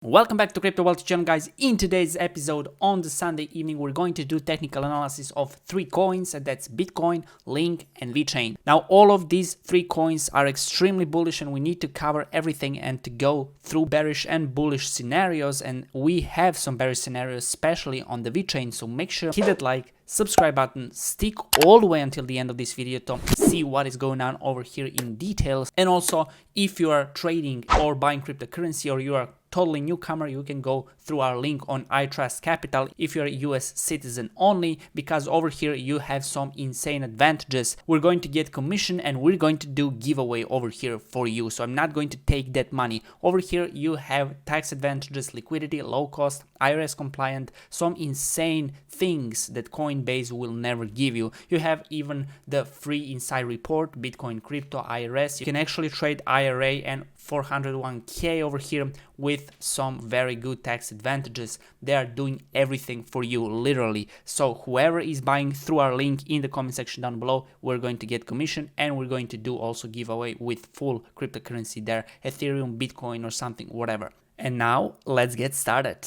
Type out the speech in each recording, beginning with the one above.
Welcome back to Crypto Wealth Channel, guys. In today's episode on the Sunday evening, we're going to do technical analysis of three coins, and that's Bitcoin, Link, and VeChain. Now, all of these three coins are extremely bullish, and we need to cover everything and to go through bearish and bullish scenarios. And we have some bearish scenarios, especially on the VeChain. So make sure hit that like, subscribe button, stick all the way until the end of this video to see what is going on over here in details. And also, if you are trading or buying cryptocurrency, or you are totally newcomer, you can go through our link on iTrust Capital if you're a US citizen only, because over here you have some insane advantages. We're going to get commission and we're going to do giveaway over here for you. So I'm not going to take that money. Over here you have tax advantages, liquidity, low cost, IRS compliant, some insane things that Coinbase will never give you. You have even the free inside report, Bitcoin, crypto, IRS. You can actually trade IRA and 401k over here with some very good tax advantages. They are doing everything for you, literally. So whoever is buying through our link in the comment section down below, we're going to get commission, and we're going to do also giveaway with full cryptocurrency there, Ethereum, Bitcoin, or something, whatever. And now let's get started.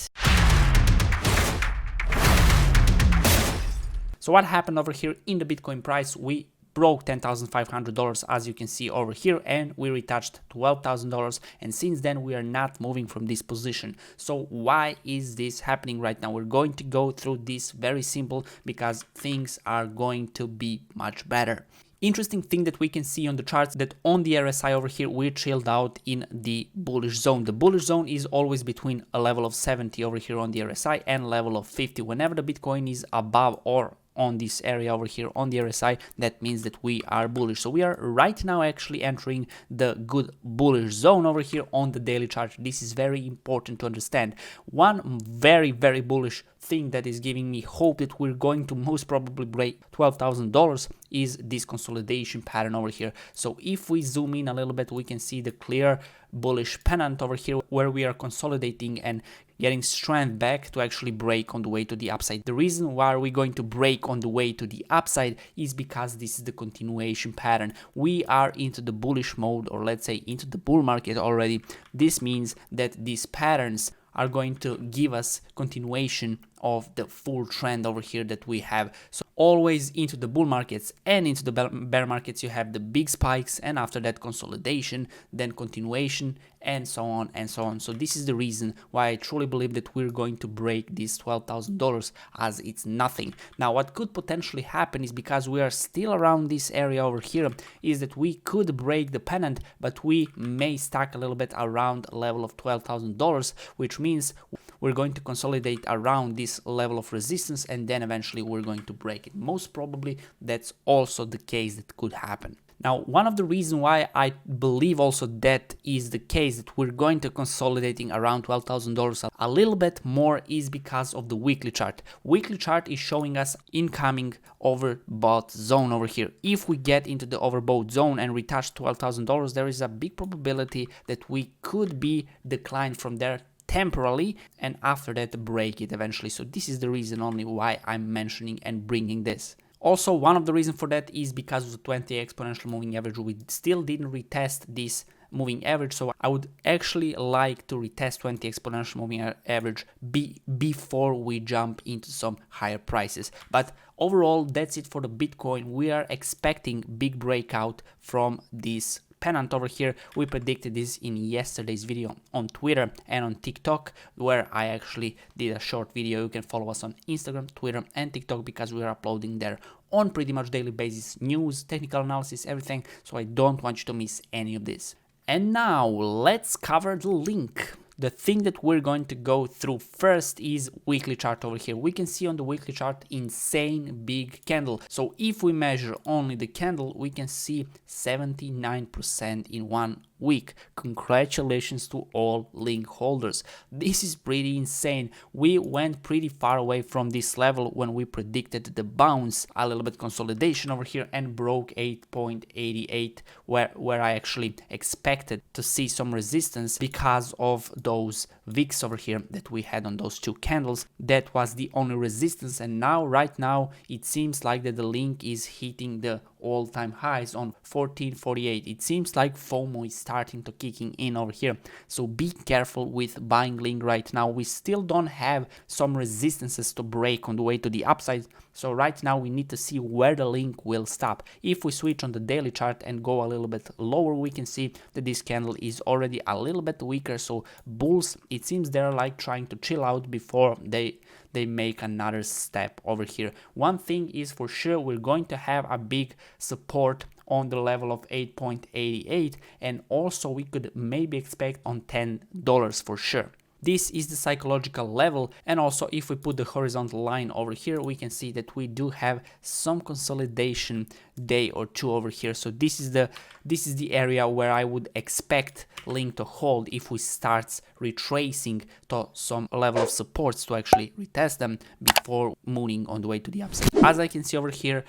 So what happened over here in the Bitcoin price? We broke $10,500 as you can see over here, and we retouched $12,000, and since then we are not moving from this position. So why is this happening right now? We're going to go through this very simple, because things are going to be much better. Interesting thing that we can see on the charts, that on the RSI over here we chilled out in the bullish zone. The bullish zone is always between a level of 70 over here on the RSI and level of 50. Whenever the Bitcoin is above or on this area over here on the RSI, that means that we are bullish. So we are right now actually entering the good bullish zone over here on the daily chart. This is very important to understand. One very bullish thing that is giving me hope that we're going to most probably break $12,000 is this consolidation pattern over here. So if we zoom in a little bit, we can see the clear bullish pennant over here where we are consolidating and getting strength back to actually break on the way to the upside. The reason why we're going to break on the way to the upside is because this is the continuation pattern. We are into the bullish mode, or let's say into the bull market already. This means that these patterns are going to give us continuation of the full trend over here that we have. So always into the bull markets and into the bear markets, you have the big spikes, and after that consolidation, then continuation, and so on and so on. So this is the reason why I truly believe that we're going to break this $12,000, as it's nothing. Now what could potentially happen is, because we are still around this area over here, is that we could break the pennant, but we may stack a little bit around a level of $12,000, which means we're going to consolidate around this level of resistance, and then eventually we're going to break it. Most probably that's also the case that could happen. Now, one of the reasons why I believe also that is the case, that we're going to consolidating around $12,000 a little bit more, is because of the weekly chart. Weekly chart is showing us incoming overbought zone over here. If we get into the overbought zone and retouch $12,000, there is a big probability that we could be declined from there temporarily, and after that break it eventually. So this is the reason only why I'm mentioning and bringing this. Also, one of the reasons for that is because of the 20 exponential moving average. We still didn't retest this moving average, so I would actually like to retest 20 exponential moving average before we jump into some higher prices. But overall, that's it for the Bitcoin. We are expecting big breakout from this pennant over here. We predicted this in yesterday's video on Twitter and on TikTok, where I actually did a short video. You can follow us on Instagram, Twitter, and TikTok, because we are uploading there on pretty much daily basis, news, technical analysis, everything. So I don't want you to miss any of this. And now let's cover the link. The thing that we're going to go through first is weekly chart over here. We can see on the weekly chart insane big candle. So if we measure only the candle, we can see 79% in 1 week. Congratulations to all link holders. This is pretty insane. We went pretty far away from this level when we predicted the bounce, a little bit consolidation over here, and broke 8.88, where I actually expected to see some resistance because of those wicks over here that we had on those two candles. That was the only resistance, and now right now it seems like that the link is hitting the all-time highs on 1448. It seems like FOMO is starting to kicking in over here, so be careful with buying link right now. We still don't have some resistances to break on the way to the upside, so right now we need to see where the link will stop. If we switch on the daily chart and go a little bit lower, we can see that this candle is already a little bit weaker, so bulls, it seems they're like trying to chill out before they make another step over here. One thing is for sure, we're going to have a big support on the level of 8.88, and also we could maybe expect on $10 for sure. This is the psychological level, and also if we put the horizontal line over here, we can see that we do have some consolidation day or two over here. So this is the area where I would expect link to hold if we start retracing to some level of supports to actually retest them before moving on the way to the upside. As I can see over here,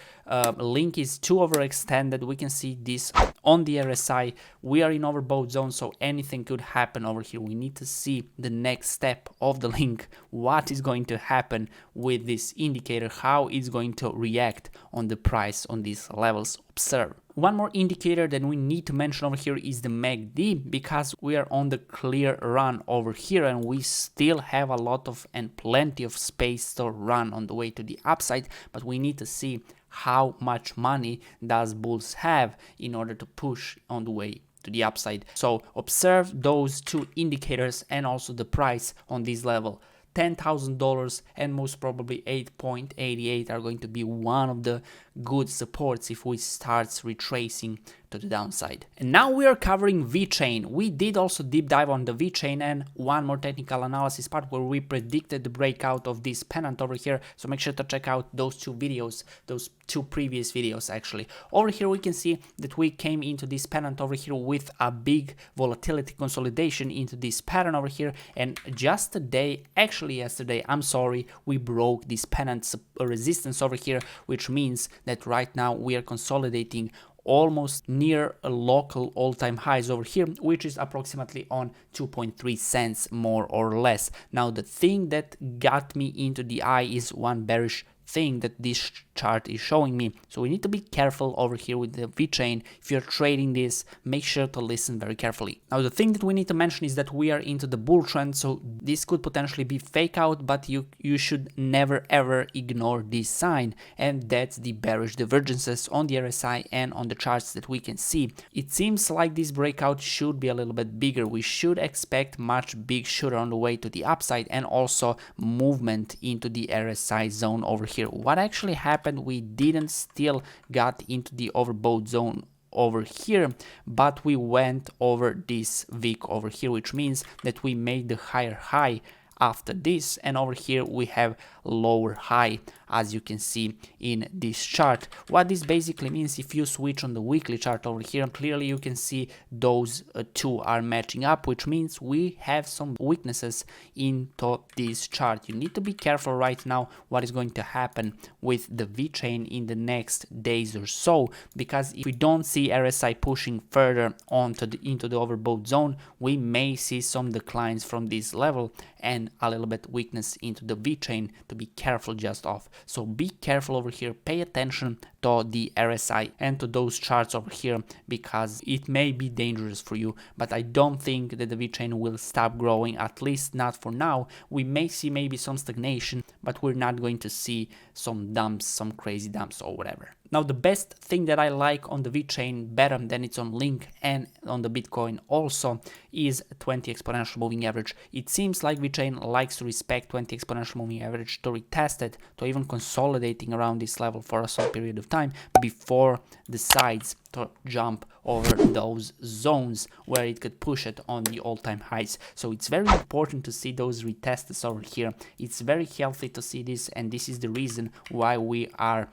link is too overextended. We can see this on the RSI. We are in overbought zone, so anything could happen over here. We need to see the next step of the link, what is going to happen with this indicator, how it's going to react on the price on these levels. Observe. One more indicator that we need to mention over here is the MACD, because we are on the clear run over here and we still have a lot of and plenty of space to run on the way to the upside, but we need to see how much money does bulls have in order to push on the way to the upside. So observe those two indicators and also the price on this level. $10,000 and most probably 8.88 are going to be one of the good supports if we start retracing to the downside. And now we are covering VeChain. We did also deep dive on the VeChain and one more technical analysis part where we predicted the breakout of this pennant over here. So make sure to check out those two videos, those two previous videos actually. Over here we can see that we came into this pennant over here with a big volatility consolidation into this pattern over here, and just today, actually yesterday, I'm sorry, we broke this pennant resistance over here, which means that right now we are consolidating almost near a local all-time highs over here, which is approximately on 2.3 cents more or less. Now the thing that got me into the eye is one bearish thing that this chart is showing me. So we need to be careful over here with the VeChain. If you're trading this, make sure to listen very carefully. Now the thing that we need to mention is that we are into the bull trend, so this could potentially be fake out, but you should never ever ignore this sign, and that's the bearish divergences on the RSI and on the charts that we can see. It seems like this breakout should be a little bit bigger. We should expect much big shooter on the way to the upside and also movement into the RSI zone over here. What actually happened, we didn't still got into the overbought zone over here, but we went over this wick over here, which means that we made the higher high after this, and over here we have lower high, as you can see in this chart. What this basically means, if you switch on the weekly chart over here, clearly you can see those two are matching up, which means we have some weaknesses into this chart. You need to be careful right now what is going to happen with the VeChain in the next days or so, because if we don't see RSI pushing further into the overbought zone, we may see some declines from this level and a little bit weakness into the VeChain to be careful just of. So be careful over here, pay attention to the RSI and to those charts over here, because it may be dangerous for you, but I don't think that the VeChain will stop growing, at least not for now. We may see maybe some stagnation, but we're not going to see some dumps, some crazy dumps or whatever. Now the best thing that I like on the VeChain better than it's on Link and on the Bitcoin also is 20 exponential moving average. It seems like VeChain likes to respect 20 exponential moving average to retest it, to even consolidating around this level for a some period of time before decides to jump over those zones where it could push it on the all-time highs. So it's very important to see those retests over here. It's very healthy to see this, and this is the reason why we are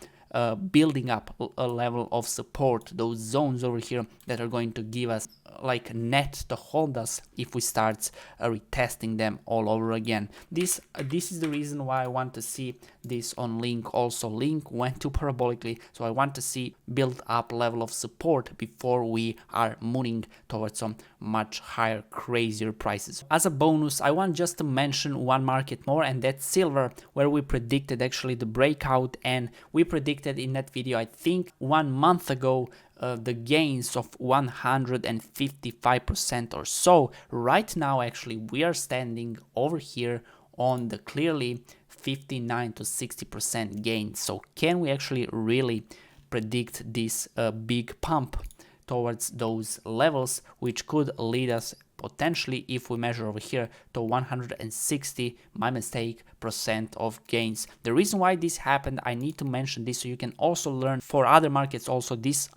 building up a level of support, those zones over here that are going to give us like net to hold us if we start retesting them all over again. This is the reason why I want to see this on Link. Also, Link went too parabolically, so I want to see build up level of support before we are moving towards some much higher, crazier prices. As a bonus, I want just to mention one market more, and that's silver, where we predicted actually the breakout, and we predicted in that video, I think 1 month ago, the gains of 155% or so. Right now, actually, we are standing over here on the clearly 59 to 60% gain. So can we actually really predict this big pump towards those levels, which could lead us potentially, if we measure over here, to 160, my mistake, % of gains. The reason why this happened, I need to mention this so you can also learn for other markets. Also, this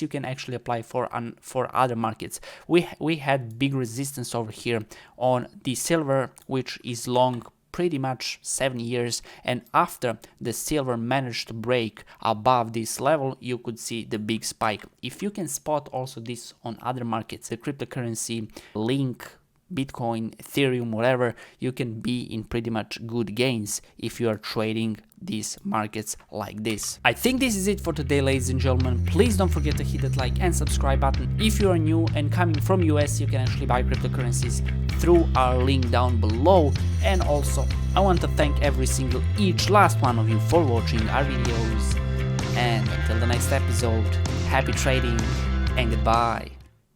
you can actually apply for other markets. We had big resistance over here on the silver, which is long pretty much 7 years, and after the silver managed to break above this level, you could see the big spike. If you can spot also this on other markets, the cryptocurrency, Link, Bitcoin, Ethereum, whatever, you can be in pretty much good gains if you are trading these markets like this. I think this is it for today, ladies and gentlemen. Please don't forget to hit that like and subscribe button. If you are new and coming from US, you can actually buy cryptocurrencies through our link down below. And also, I want to thank each last one of you for watching our videos. And until the next episode, happy trading and goodbye.